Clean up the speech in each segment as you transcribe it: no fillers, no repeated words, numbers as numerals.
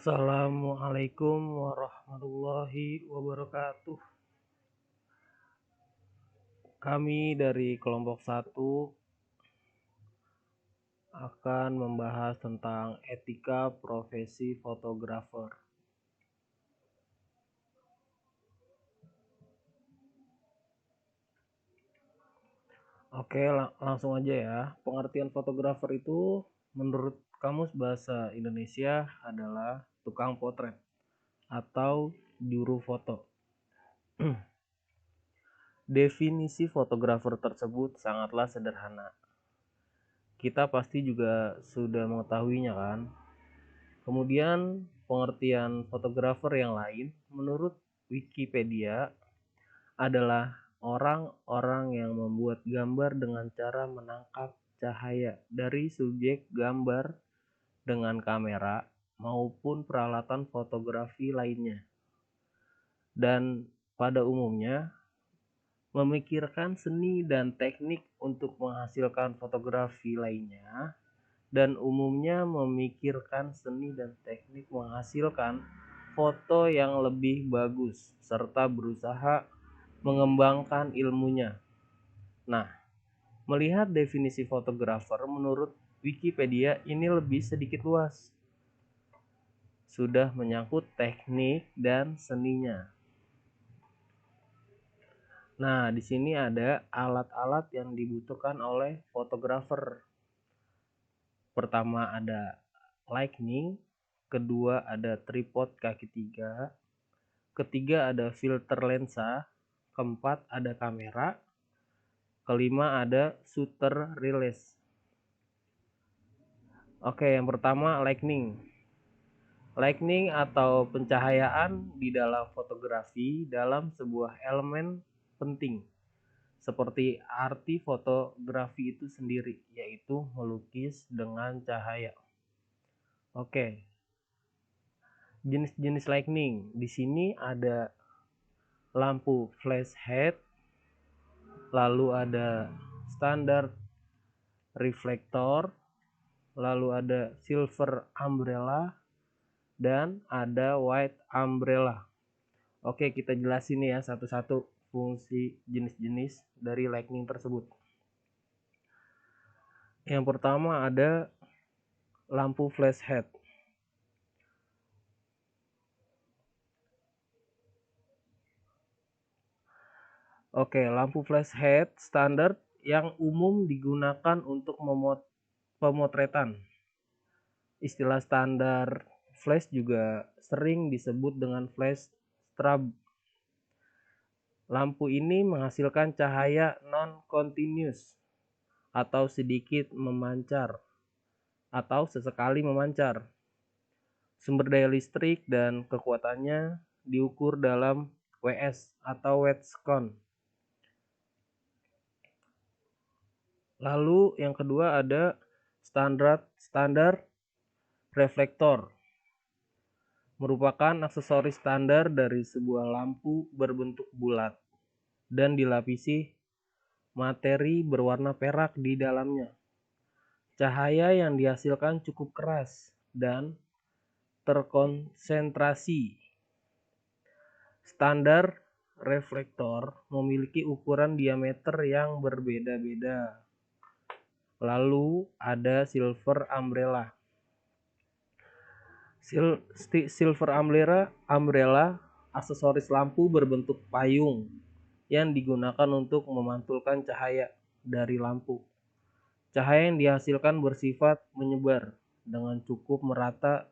Assalamualaikum warahmatullahi wabarakatuh. Kami dari kelompok 1 akan membahas tentang etika profesi fotografer. Oke, langsung aja ya. Pengertian fotografer itu menurut Kamus Bahasa Indonesia adalah tukang potret atau juru foto. Definisi fotografer tersebut sangatlah sederhana. Kita pasti juga sudah mengetahuinya kan? Kemudian pengertian fotografer yang lain menurut Wikipedia adalah orang-orang yang membuat gambar dengan cara menangkap cahaya dari subjek gambar dengan kamera maupun peralatan fotografi lainnya. Dan pada umumnya memikirkan seni dan teknik untuk menghasilkan fotografi lainnya, dan umumnya memikirkan seni dan teknik menghasilkan foto yang lebih bagus serta berusaha mengembangkan ilmunya. Nah, melihat definisi fotografer menurut Wikipedia ini lebih sedikit luas. Sudah menyangkut teknik dan seninya. Nah, di sini ada alat-alat yang dibutuhkan oleh fotografer. Pertama ada lighting, kedua ada tripod kaki 3, ketiga ada filter lensa, keempat ada kamera, kelima ada shutter release. Oke, yang pertama lighting. Lighting atau pencahayaan di dalam fotografi dalam sebuah elemen penting seperti arti fotografi itu sendiri, yaitu melukis dengan cahaya. Oke. Jenis-jenis lighting. Di sini ada lampu flash head, lalu ada standar reflektor, lalu ada silver umbrella, dan ada white umbrella. Oke, kita jelasin ya satu-satu fungsi jenis-jenis dari lighting tersebut. Yang pertama ada lampu flash head. Oke, lampu flash head standar yang umum digunakan untuk pemotretan. Istilah standar flash juga sering disebut dengan flash strobe. Lampu ini menghasilkan cahaya non-continuous atau sedikit memancar atau sesekali memancar. Sumber daya listrik dan kekuatannya diukur dalam WS atau watts count. Lalu yang kedua ada standar reflektor. Merupakan aksesoris standar dari sebuah lampu berbentuk bulat dan dilapisi materi berwarna perak di dalamnya. Cahaya yang dihasilkan cukup keras dan terkonsentrasi. Standar reflektor memiliki ukuran diameter yang berbeda-beda. Lalu ada silver umbrella. Silver umbrella aksesoris lampu berbentuk payung yang digunakan untuk memantulkan cahaya dari lampu. Cahaya yang dihasilkan bersifat menyebar dengan cukup merata,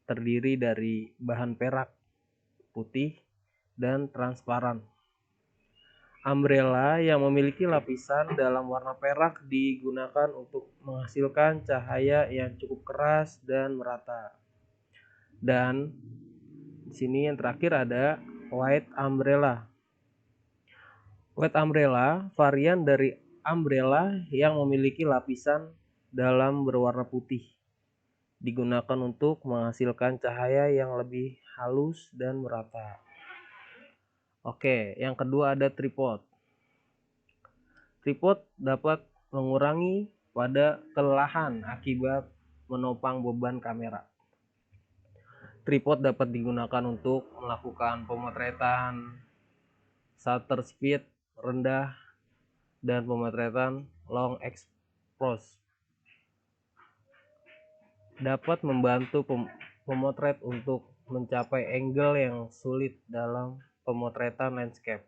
terdiri dari bahan perak, putih, dan transparan. Umbrella yang memiliki lapisan dalam warna perak digunakan untuk menghasilkan cahaya yang cukup keras dan merata. Dan di sini yang terakhir ada white umbrella. White umbrella varian dari umbrella yang memiliki lapisan dalam berwarna putih. Digunakan untuk menghasilkan cahaya yang lebih halus dan merata. Oke, yang kedua ada tripod. Tripod dapat mengurangi pada kelelahan akibat menopang beban kamera. Tripod dapat digunakan untuk melakukan pemotretan shutter speed rendah dan pemotretan long exposure. Dapat membantu pemotret untuk mencapai angle yang sulit dalam pemotretan landscape.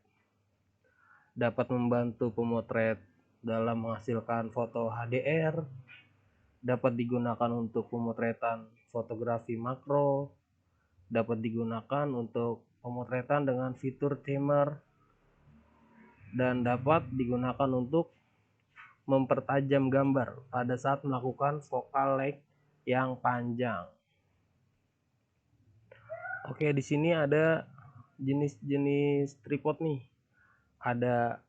Dapat membantu pemotret dalam menghasilkan foto HDR. Dapat digunakan untuk pemotretan fotografi makro. Dapat digunakan untuk pemotretan dengan fitur timer. Dan dapat digunakan untuk mempertajam gambar pada saat melakukan focal length yang panjang. Oke, di sini ada jenis-jenis tripod nih. Ada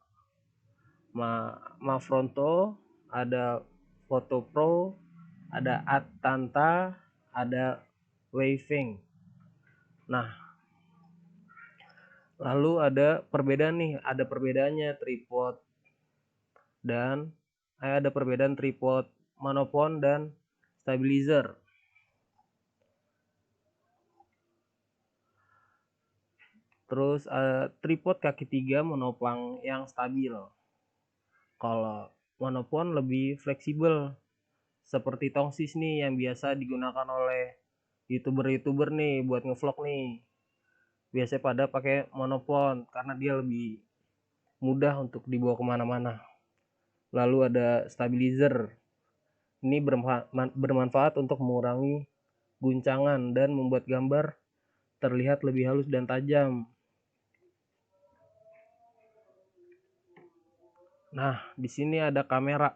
Manfrotto, ada Photo Pro, ada Adtanta, ada Waving. Nah, lalu ada perbedaan nih, ada perbedaannya tripod dan ada perbedaan tripod monopod dan stabilizer. Terus tripod kaki 3 monopang yang stabil. Kalau monopod lebih fleksibel, seperti tongsis nih yang biasa digunakan oleh youtuber nih buat ngevlog nih. Biasanya pada pakai monopod karena dia lebih mudah untuk dibawa kemana-mana. Lalu ada stabilizer. Ini bermanfaat untuk mengurangi guncangan dan membuat gambar terlihat lebih halus dan tajam. Nah, di sini ada kamera.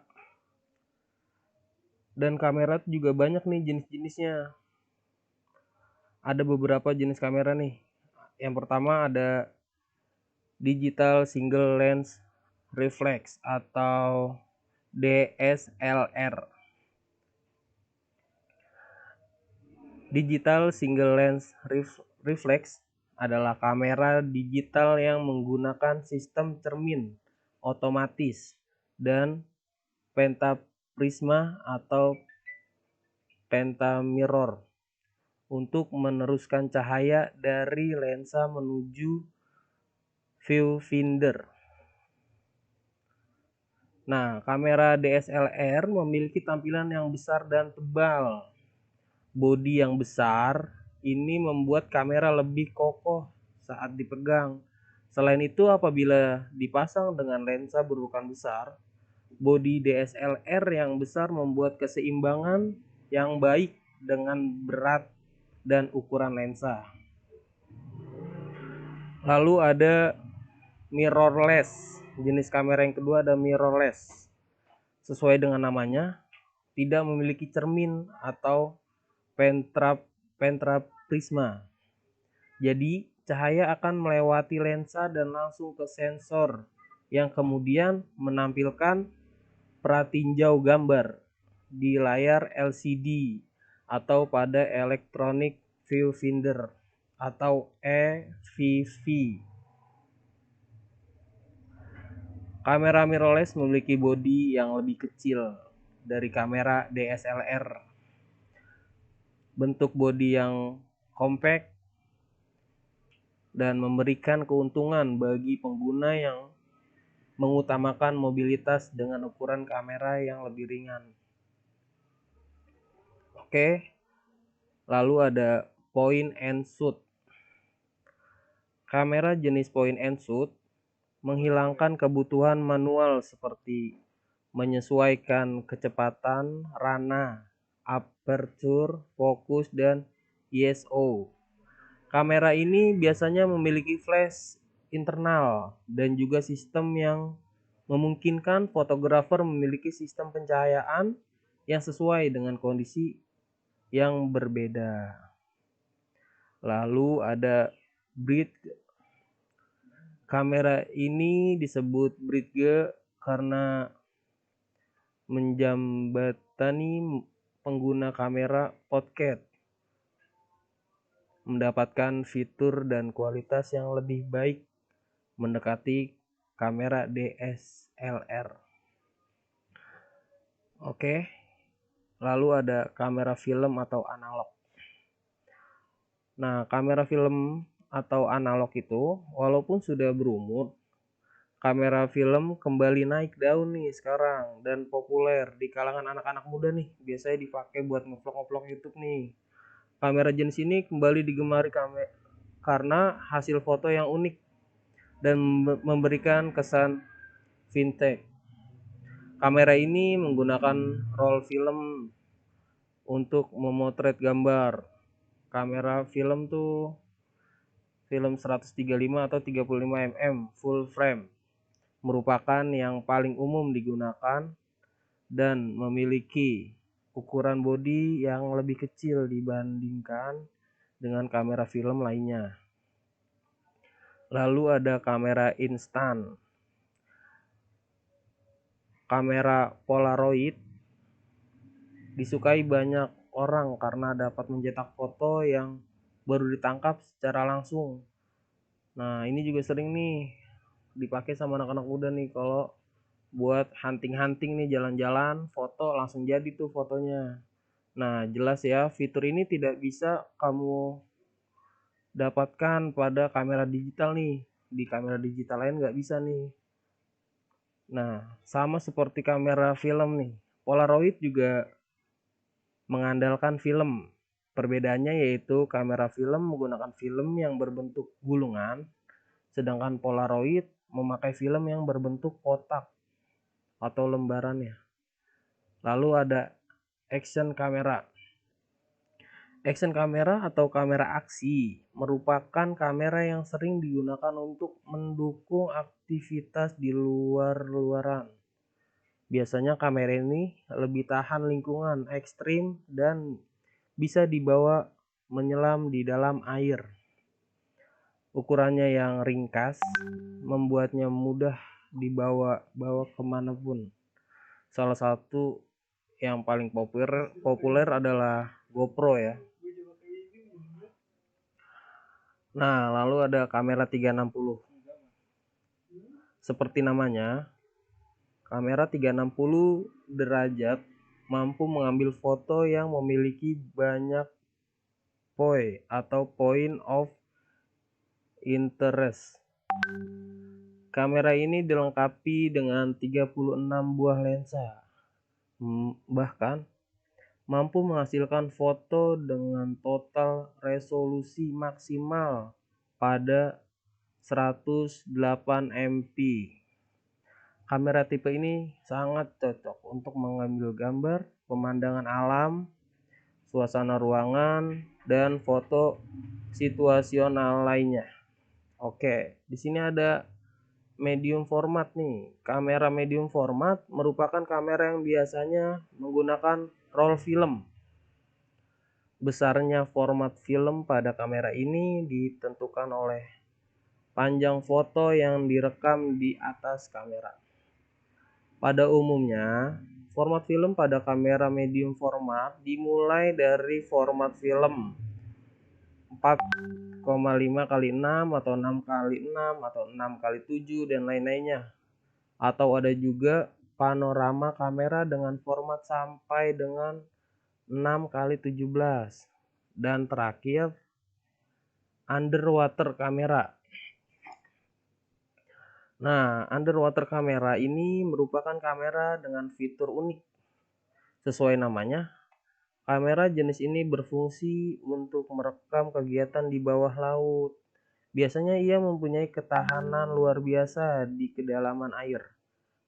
Dan kamera juga banyak nih jenis-jenisnya. Ada beberapa jenis kamera nih. Yang pertama ada digital single lens reflex atau DSLR. Digital single lens reflex adalah kamera digital yang menggunakan sistem cermin otomatis dan pentaprisma atau pentamirror untuk meneruskan cahaya dari lensa menuju viewfinder. Nah, kamera DSLR memiliki tampilan yang besar dan tebal. Bodi yang besar ini membuat kamera lebih kokoh saat dipegang. Selain itu, apabila dipasang dengan lensa berukuran besar, bodi DSLR yang besar membuat keseimbangan yang baik dengan berat dan ukuran lensa. Lalu ada mirrorless. Jenis kamera yang kedua ada mirrorless. Sesuai dengan namanya, tidak memiliki cermin atau pentaprisma. Jadi, cahaya akan melewati lensa dan langsung ke sensor yang kemudian menampilkan pratinjau gambar di layar LCD atau pada electronic viewfinder atau EVV. Kamera mirrorless memiliki bodi yang lebih kecil dari kamera DSLR. Bentuk bodi yang compact dan memberikan keuntungan bagi pengguna yang mengutamakan mobilitas dengan ukuran kamera yang lebih ringan. Oke, lalu ada point and shoot. Kamera jenis point and shoot menghilangkan kebutuhan manual seperti menyesuaikan kecepatan, rana, aperture, fokus, dan ISO. Kamera ini biasanya memiliki flash internal dan juga sistem yang memungkinkan fotografer memiliki sistem pencahayaan yang sesuai dengan kondisi yang berbeda. Lalu ada bridge. Kamera ini disebut bridge karena menjembatani pengguna kamera podcast mendapatkan fitur dan kualitas yang lebih baik mendekati kamera DSLR. Oke. Lalu ada kamera film atau analog. Nah, kamera film atau analog itu walaupun sudah berumur, kamera film kembali naik daun nih sekarang dan populer di kalangan anak-anak muda nih. Biasanya dipakai buat ngevlog-ngevlog YouTube nih. Kamera jenis ini kembali digemari karena hasil foto yang unik dan memberikan kesan vintage. Kamera ini menggunakan roll film untuk memotret gambar. Kamera film tuh film 135 atau 35 mm full frame merupakan yang paling umum digunakan dan memiliki ukuran bodi yang lebih kecil dibandingkan dengan kamera film lainnya. Lalu ada kamera instan. Kamera Polaroid disukai banyak orang karena dapat mencetak foto yang baru ditangkap secara langsung. Nah, ini juga sering nih dipakai sama anak-anak muda nih kalau buat hunting-hunting nih, jalan-jalan, foto langsung jadi tuh fotonya. Nah, jelas ya, fitur ini tidak bisa kamu dapatkan pada kamera digital nih. Di kamera digital lain nggak bisa nih. Nah, sama seperti kamera film nih. Polaroid juga mengandalkan film. Perbedaannya yaitu kamera film menggunakan film yang berbentuk gulungan, sedangkan Polaroid memakai film yang berbentuk kotak atau lembarannya. Lalu ada action kamera. Action kamera atau kamera aksi merupakan kamera yang sering digunakan untuk mendukung aktivitas di luar-luaran. Biasanya kamera ini lebih tahan lingkungan ekstrim dan bisa dibawa menyelam di dalam air. Ukurannya yang ringkas membuatnya mudah dibawa kemanapun. Salah satu yang paling populer adalah GoPro ya. Nah, lalu ada kamera 360. Seperti namanya, kamera 360 derajat mampu mengambil foto yang memiliki banyak point atau point of interest. Kamera ini dilengkapi dengan 36 buah lensa. Bahkan mampu menghasilkan foto dengan total resolusi maksimal pada 108 MP. Kamera tipe ini sangat cocok untuk mengambil gambar pemandangan alam, suasana ruangan, dan foto situasional lainnya. Oke, di sini ada medium format nih. Kamera medium format merupakan kamera yang biasanya menggunakan roll film. Besarnya format film pada kamera ini ditentukan oleh panjang foto yang direkam di atas kamera. Pada umumnya, format film pada kamera medium format dimulai dari format film 4,5 x 6 atau 6 x 6 atau 6 x 7 dan lain-lainnya. Atau ada juga panorama kamera dengan format sampai dengan 6 x 17. Dan terakhir, underwater kamera. Nah, underwater kamera ini merupakan kamera dengan fitur unik. Sesuai namanya, kamera jenis ini berfungsi untuk merekam kegiatan di bawah laut. Biasanya ia mempunyai ketahanan luar biasa di kedalaman air,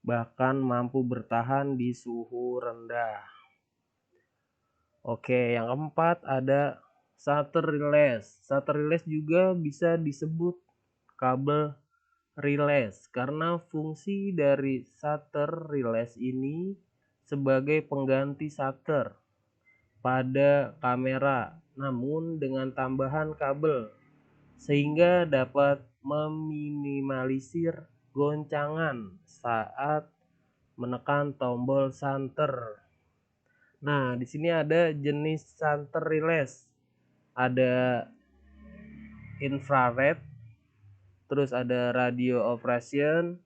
bahkan mampu bertahan di suhu rendah. Oke, yang keempat ada shutter release. Shutter release juga bisa disebut kabel release karena fungsi dari shutter release ini sebagai pengganti shutter pada kamera, namun dengan tambahan kabel sehingga dapat meminimalisir goncangan saat menekan tombol shutter. Nah, di sini ada jenis shutter release. Ada infrared, terus ada radio operation.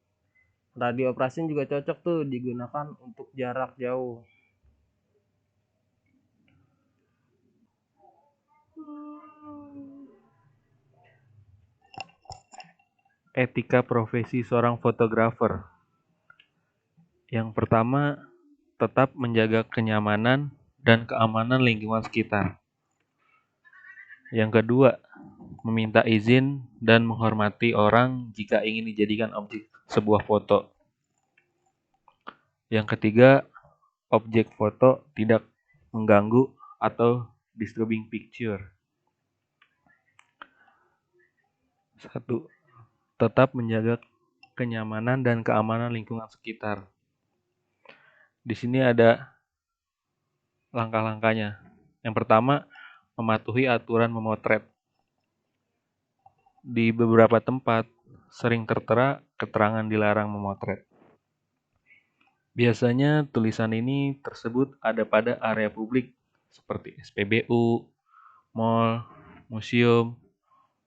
Radio operation juga cocok tuh digunakan untuk jarak jauh. Etika profesi seorang fotografer. Yang pertama, tetap menjaga kenyamanan dan keamanan lingkungan sekitar. Yang kedua, meminta izin dan menghormati orang jika ingin dijadikan objek sebuah foto. Yang ketiga, objek foto tidak mengganggu atau disturbing picture. 1. Tetap menjaga kenyamanan dan keamanan lingkungan sekitar. Di sini ada langkah-langkahnya. Yang pertama, mematuhi aturan memotret. Di beberapa tempat, sering tertera keterangan dilarang memotret. Biasanya tulisan ini tersebut ada pada area publik seperti SPBU, mal, museum,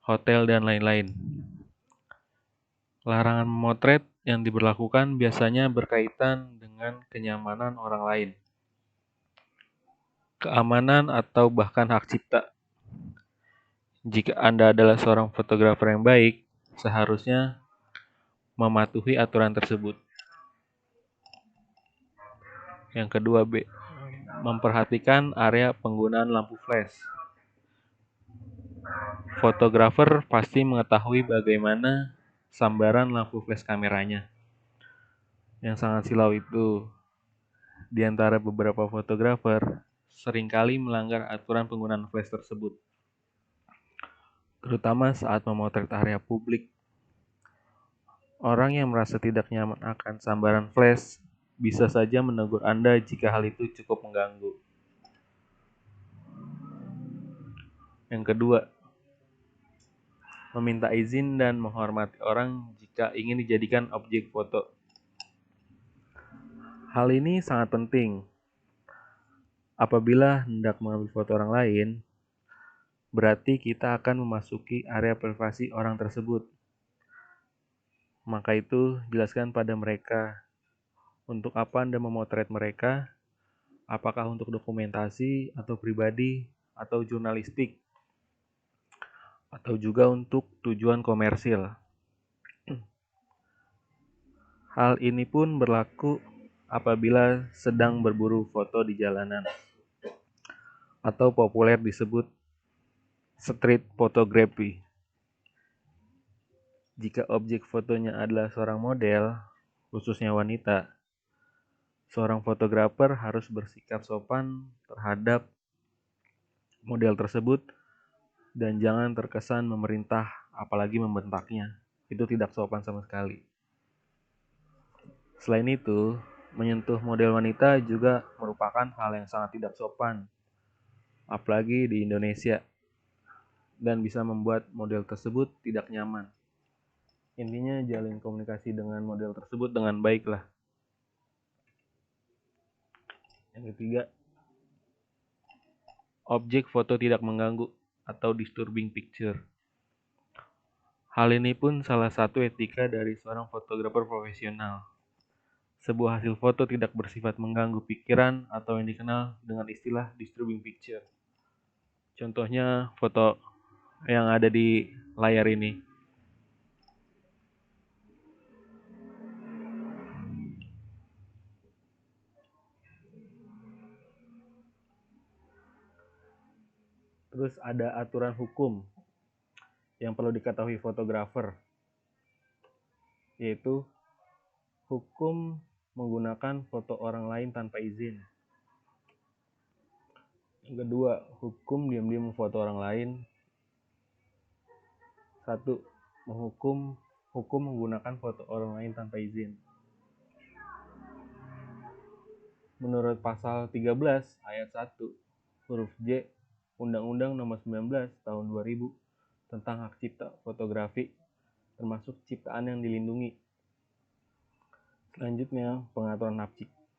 hotel, dan lain-lain. Larangan memotret yang diberlakukan biasanya berkaitan dengan kenyamanan orang lain, keamanan, atau bahkan hak cipta. Jika Anda adalah seorang fotografer yang baik, seharusnya mematuhi aturan tersebut. Yang kedua, memperhatikan area penggunaan lampu flash. Fotografer pasti mengetahui bagaimana sambaran lampu flash kameranya. Yang sangat silau itu, di antara beberapa fotografer, seringkali melanggar aturan penggunaan flash tersebut, terutama saat memotret area publik. Orang yang merasa tidak nyaman akan sambaran flash bisa saja menegur Anda jika hal itu cukup mengganggu. Yang kedua, meminta izin dan menghormati orang jika ingin dijadikan objek foto. Hal ini sangat penting. Apabila hendak mengambil foto orang lain, berarti kita akan memasuki area privasi orang tersebut. Maka itu, jelaskan pada mereka untuk apa Anda memotret mereka, apakah untuk dokumentasi atau pribadi atau jurnalistik, atau juga untuk tujuan komersil. Hal ini pun berlaku apabila sedang berburu foto di jalanan, atau populer disebut street photography. Jika objek fotonya adalah seorang model, khususnya wanita, seorang fotografer harus bersikap sopan terhadap model tersebut dan jangan terkesan memerintah, apalagi membentaknya. Itu tidak sopan sama sekali. Selain itu, menyentuh model wanita juga merupakan hal yang sangat tidak sopan, apalagi di Indonesia, dan bisa membuat model tersebut tidak nyaman. Intinya jalin komunikasi dengan model tersebut dengan baik lah. Yang ketiga, objek foto tidak mengganggu atau disturbing picture. Hal ini pun salah satu etika dari seorang fotografer profesional. Sebuah hasil foto tidak bersifat mengganggu pikiran atau yang dikenal dengan istilah disturbing picture. Contohnya foto yang ada di layar ini. Terus ada aturan hukum yang perlu diketahui fotografer, yaitu hukum menggunakan foto orang lain tanpa izin. Yang kedua, hukum diam-diam memfoto orang lain. 1. Hukum menggunakan foto orang lain tanpa izin. Menurut pasal 13 ayat 1 huruf J Undang-Undang Nomor 19 Tahun 2000 tentang hak cipta fotografi, termasuk ciptaan yang dilindungi. Selanjutnya, pengaturan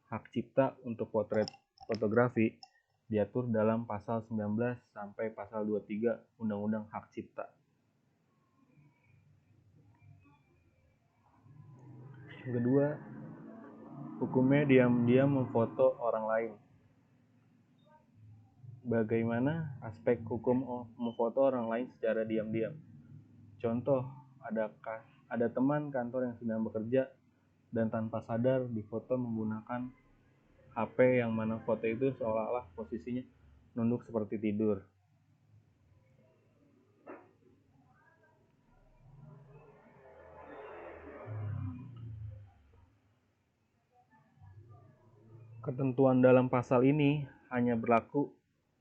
hak cipta untuk potret fotografi diatur dalam pasal 19 sampai pasal 23 Undang-Undang Hak Cipta. Yang kedua, hukumnya diam-diam memfoto orang lain. Bagaimana aspek hukum memfoto orang lain secara diam-diam? Contoh, ada teman kantor yang sedang bekerja dan tanpa sadar difoto menggunakan HP yang mana foto itu seolah-olah posisinya nunduk seperti tidur. Ketentuan dalam pasal ini hanya berlaku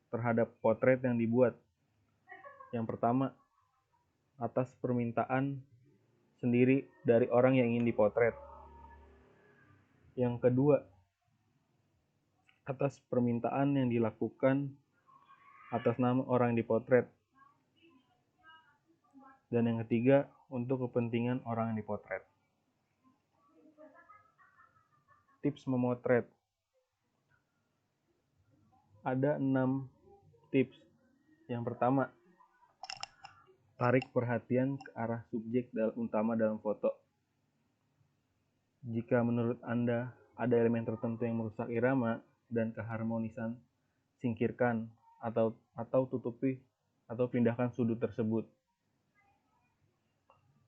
terhadap potret yang dibuat. Yang pertama, atas permintaan sendiri dari orang yang ingin dipotret. Yang kedua, atas permintaan yang dilakukan atas nama orang yang dipotret. Dan yang ketiga, untuk kepentingan orang yang dipotret. Tips memotret. Ada 6 tips. Yang pertama, tarik perhatian ke arah subjek utama dalam foto. Jika menurut Anda ada elemen tertentu yang merusak irama dan keharmonisan, singkirkan atau tutupi atau pindahkan sudut tersebut.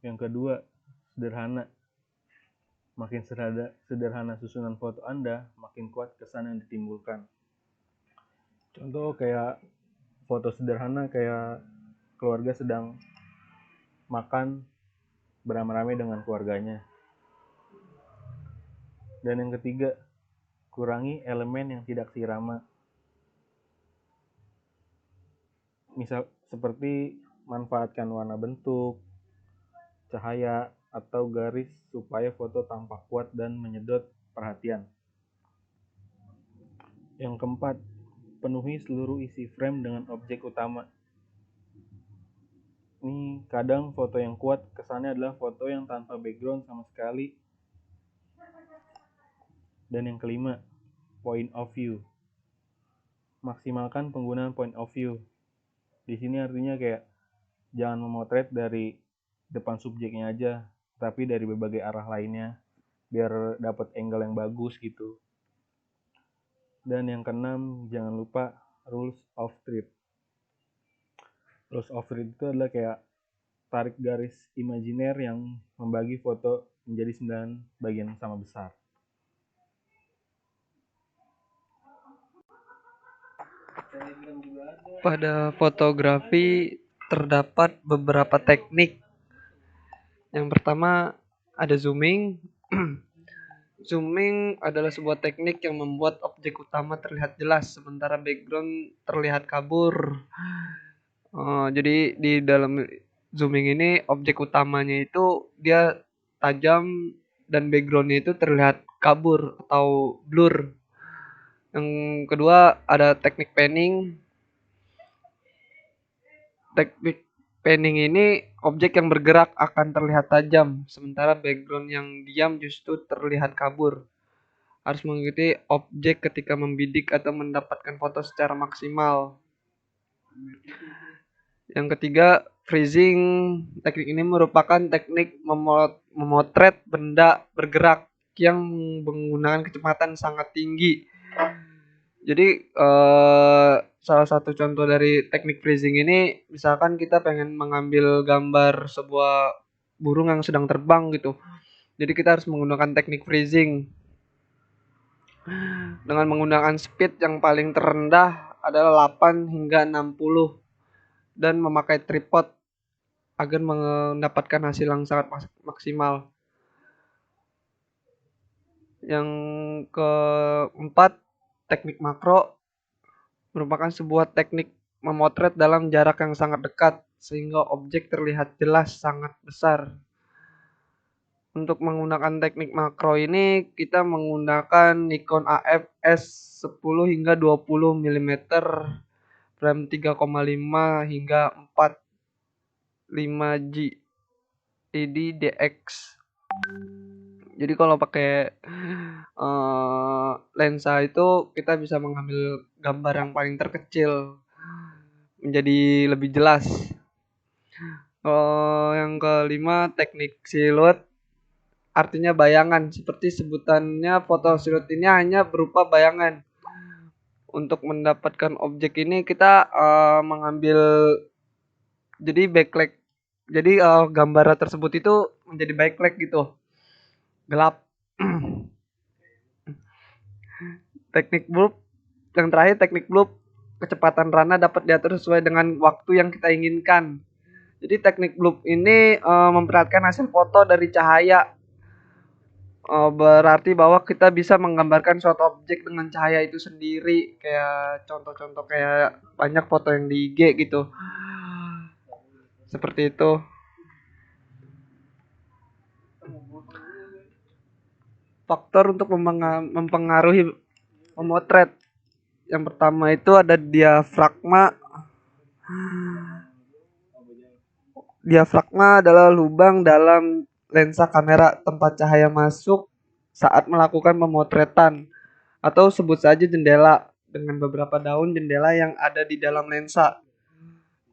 Yang kedua, sederhana. Makin sederhana susunan foto Anda, makin kuat kesan yang ditimbulkan. Contoh kayak foto sederhana kayak keluarga sedang makan beramai-ramai dengan keluarganya. Dan yang ketiga, kurangi elemen yang tidak seirama. Misal seperti manfaatkan warna bentuk, cahaya, atau garis supaya foto tampak kuat dan menyedot perhatian. Yang keempat, penuhi seluruh isi frame dengan objek utama. Ini kadang foto yang kuat kesannya adalah foto yang tanpa background sama sekali. Dan yang kelima, point of view. Maksimalkan penggunaan point of view. Di sini artinya kayak jangan memotret dari depan subjeknya aja, tapi dari berbagai arah lainnya biar dapat angle yang bagus gitu. Dan yang keenam, jangan lupa rules of third. Rules of third itu adalah kayak tarik garis imajiner yang membagi foto menjadi 9 bagian yang sama besar. Pada fotografi terdapat beberapa teknik. Yang pertama ada zooming. Zooming adalah sebuah teknik yang membuat objek utama terlihat jelas sementara background terlihat kabur. Jadi di dalam zooming ini objek utamanya itu dia tajam dan backgroundnya itu terlihat kabur atau blur. Yang kedua ada teknik panning. Teknik panning ini objek yang bergerak akan terlihat tajam, sementara background yang diam justru terlihat kabur. Harus mengikuti objek ketika membidik atau mendapatkan foto secara maksimal. Yang ketiga, freezing. Teknik ini merupakan teknik memotret benda bergerak yang menggunakan kecepatan sangat tinggi. Jadi salah satu contoh dari teknik freezing ini, misalkan kita pengen mengambil gambar sebuah burung yang sedang terbang gitu. Jadi kita harus menggunakan teknik freezing. Dengan menggunakan speed yang paling terendah adalah 8 hingga 60 dan memakai tripod agar mendapatkan hasil yang sangat maksimal. Yang keempat, teknik makro merupakan sebuah teknik memotret dalam jarak yang sangat dekat sehingga objek terlihat jelas sangat besar. Untuk menggunakan teknik makro ini kita menggunakan Nikon AF S10 hingga 20 mm, frame 3,5 hingga 4,5G DX. Jadi kalau pakai lensa itu kita bisa mengambil gambar yang paling terkecil menjadi lebih jelas. Yang kelima, teknik siluet, artinya bayangan. Seperti sebutannya, foto siluet ini hanya berupa bayangan. Untuk mendapatkan objek ini kita mengambil, jadi backlight Jadi gambar tersebut itu menjadi backlight gitu, gelap. Teknik bloop yang terakhir, teknik bloop, kecepatan rana dapat diatur sesuai dengan waktu yang kita inginkan. Jadi teknik bloop ini memperhatikan hasil foto dari cahaya. Berarti bahwa kita bisa menggambarkan suatu objek dengan cahaya itu sendiri, kayak contoh-contoh kayak banyak foto yang di IG gitu. Seperti itu. Faktor untuk mempengaruhi memotret. Yang pertama itu ada diafragma. Diafragma adalah lubang dalam lensa kamera tempat cahaya masuk saat melakukan pemotretan, atau sebut saja jendela, dengan beberapa daun jendela yang ada di dalam lensa.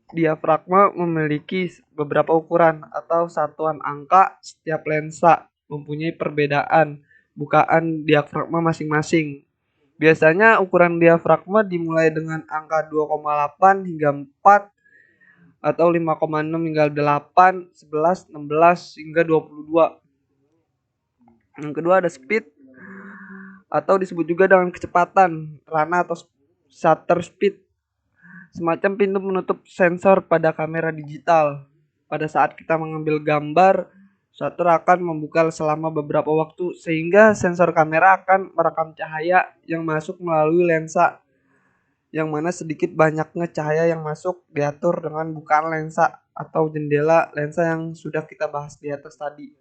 Diafragma memiliki beberapa ukuran atau satuan angka. Setiap lensa mempunyai perbedaan bukaan diafragma masing-masing. Biasanya ukuran diafragma dimulai dengan angka 2,8 hingga 4 atau 5,6 hingga 8, 11, 16 hingga 22. Yang kedua ada speed atau disebut juga dengan kecepatan rana atau shutter speed. Semacam pintu menutup sensor pada kamera digital. Pada saat kita mengambil gambar, shutter akan membuka selama beberapa waktu sehingga sensor kamera akan merekam cahaya yang masuk melalui lensa, yang mana sedikit banyaknya cahaya yang masuk diatur dengan bukaan lensa atau jendela lensa yang sudah kita bahas di atas tadi.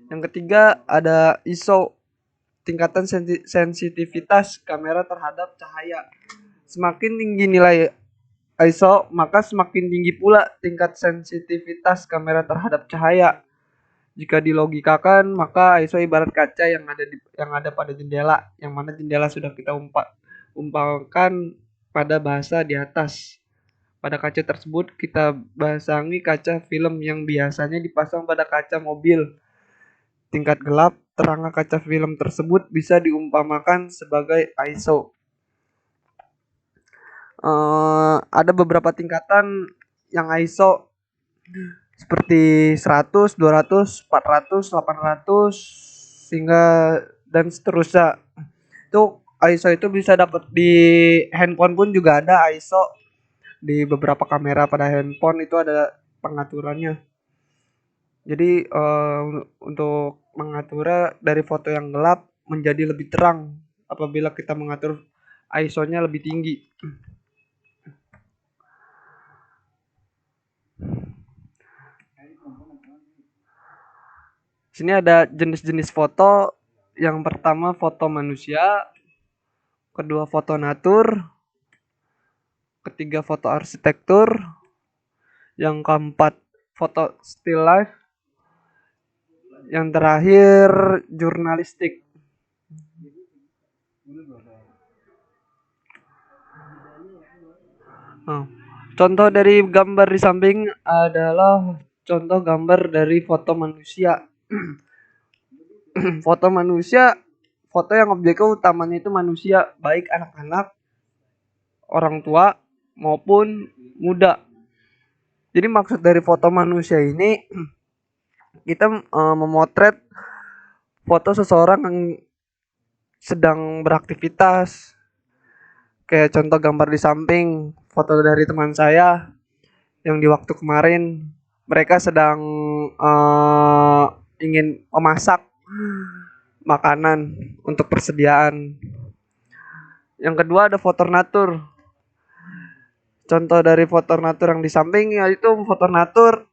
Yang ketiga ada ISO, tingkatan sensitivitas kamera terhadap cahaya. Semakin tinggi nilai ISO, maka semakin tinggi pula tingkat sensitivitas kamera terhadap cahaya. Jika dilogikakan, maka ISO ibarat kaca yang ada pada jendela, yang mana jendela sudah kita umpamakan pada bahasa di atas. Pada kaca tersebut kita basangi kaca film yang biasanya dipasang pada kaca mobil. Tingkat gelap terangnya kaca film tersebut bisa diumpamakan sebagai ISO. Ada beberapa tingkatan yang ISO seperti 100, 200, 400, 800 hingga dan seterusnya. Itu ISO itu bisa dapat di handphone pun juga ada ISO. Di beberapa kamera pada handphone itu ada pengaturannya. Jadi untuk mengaturnya dari foto yang gelap menjadi lebih terang apabila kita mengatur ISO-nya lebih tinggi. Sini ada jenis-jenis foto. Yang pertama foto manusia, kedua foto natur, ketiga foto arsitektur, yang keempat foto still life, yang terakhir jurnalistik. Contoh dari gambar di samping adalah contoh gambar dari foto manusia. Foto manusia, foto yang objeknya utamanya itu manusia, baik anak-anak, orang tua maupun muda. Jadi maksud dari foto manusia ini kita memotret foto seseorang yang sedang beraktivitas. Kayak contoh gambar di samping, foto dari teman saya yang di waktu kemarin mereka sedang ingin memasak makanan untuk persediaan. Yang kedua ada foto natur. Contoh dari foto natur yang di samping yaitu foto natur,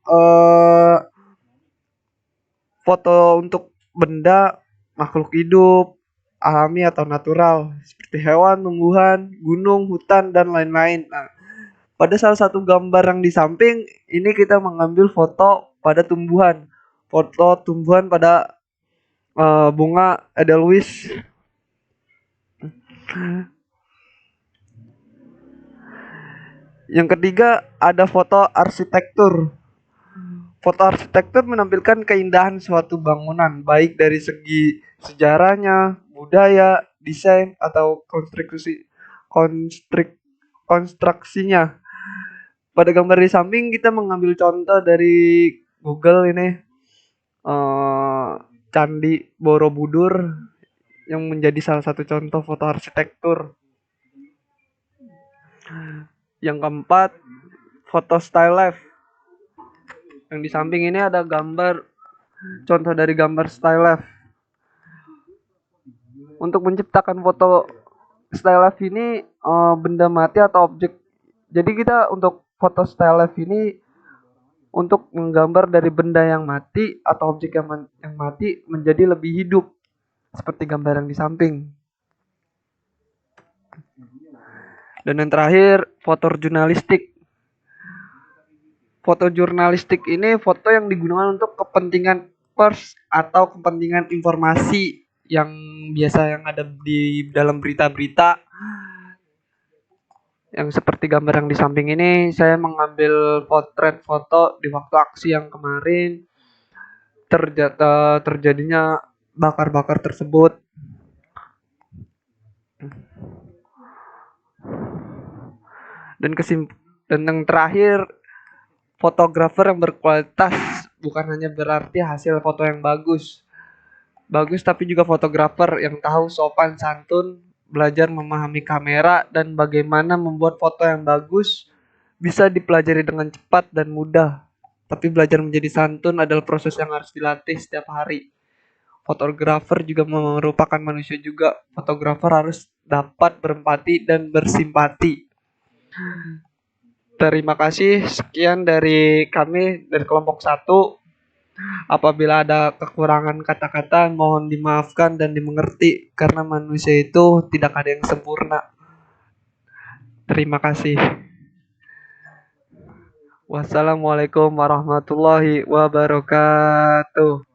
foto untuk benda makhluk hidup alami atau natural seperti hewan, tumbuhan, gunung, hutan dan lain-lain. Nah, pada salah satu gambar yang di samping ini kita mengambil foto pada tumbuhan. Foto tumbuhan pada bunga Edelweiss. Yang ketiga ada foto arsitektur. Foto arsitektur menampilkan keindahan suatu bangunan, baik dari segi sejarahnya, budaya, desain, atau konstruksinya. Pada gambar di samping kita mengambil contoh dari Google ini, Candi Borobudur yang menjadi salah satu contoh foto arsitektur. Yang keempat, foto still life. Yang di samping ini ada gambar, contoh dari gambar still life. Untuk menciptakan foto still life ini benda mati atau objek. Jadi kita untuk foto still life ini untuk menggambar dari benda yang mati atau objek yang mati menjadi lebih hidup, seperti gambar yang di samping. Dan yang terakhir, foto jurnalistik. Foto jurnalistik ini foto yang digunakan untuk kepentingan pers atau kepentingan informasi yang biasa yang ada di dalam berita-berita. Yang seperti gambar yang di samping ini, saya mengambil potret foto di waktu aksi yang kemarin terjadinya bakar-bakar tersebut. Dan yang terakhir, fotografer yang berkualitas bukan hanya berarti hasil foto yang bagus, tapi juga fotografer yang tahu sopan santun, belajar memahami kamera, dan bagaimana membuat foto yang bagus bisa dipelajari dengan cepat dan mudah. Tapi belajar menjadi santun adalah proses yang harus dilatih setiap hari. Fotografer juga merupakan manusia juga. Fotografer harus dapat berempati dan bersimpati. Terima kasih, sekian dari kami dari kelompok 1. Apabila ada kekurangan kata-kata mohon dimaafkan dan dimengerti karena manusia itu tidak ada yang sempurna. Terima kasih. Wassalamualaikum warahmatullahi wabarakatuh.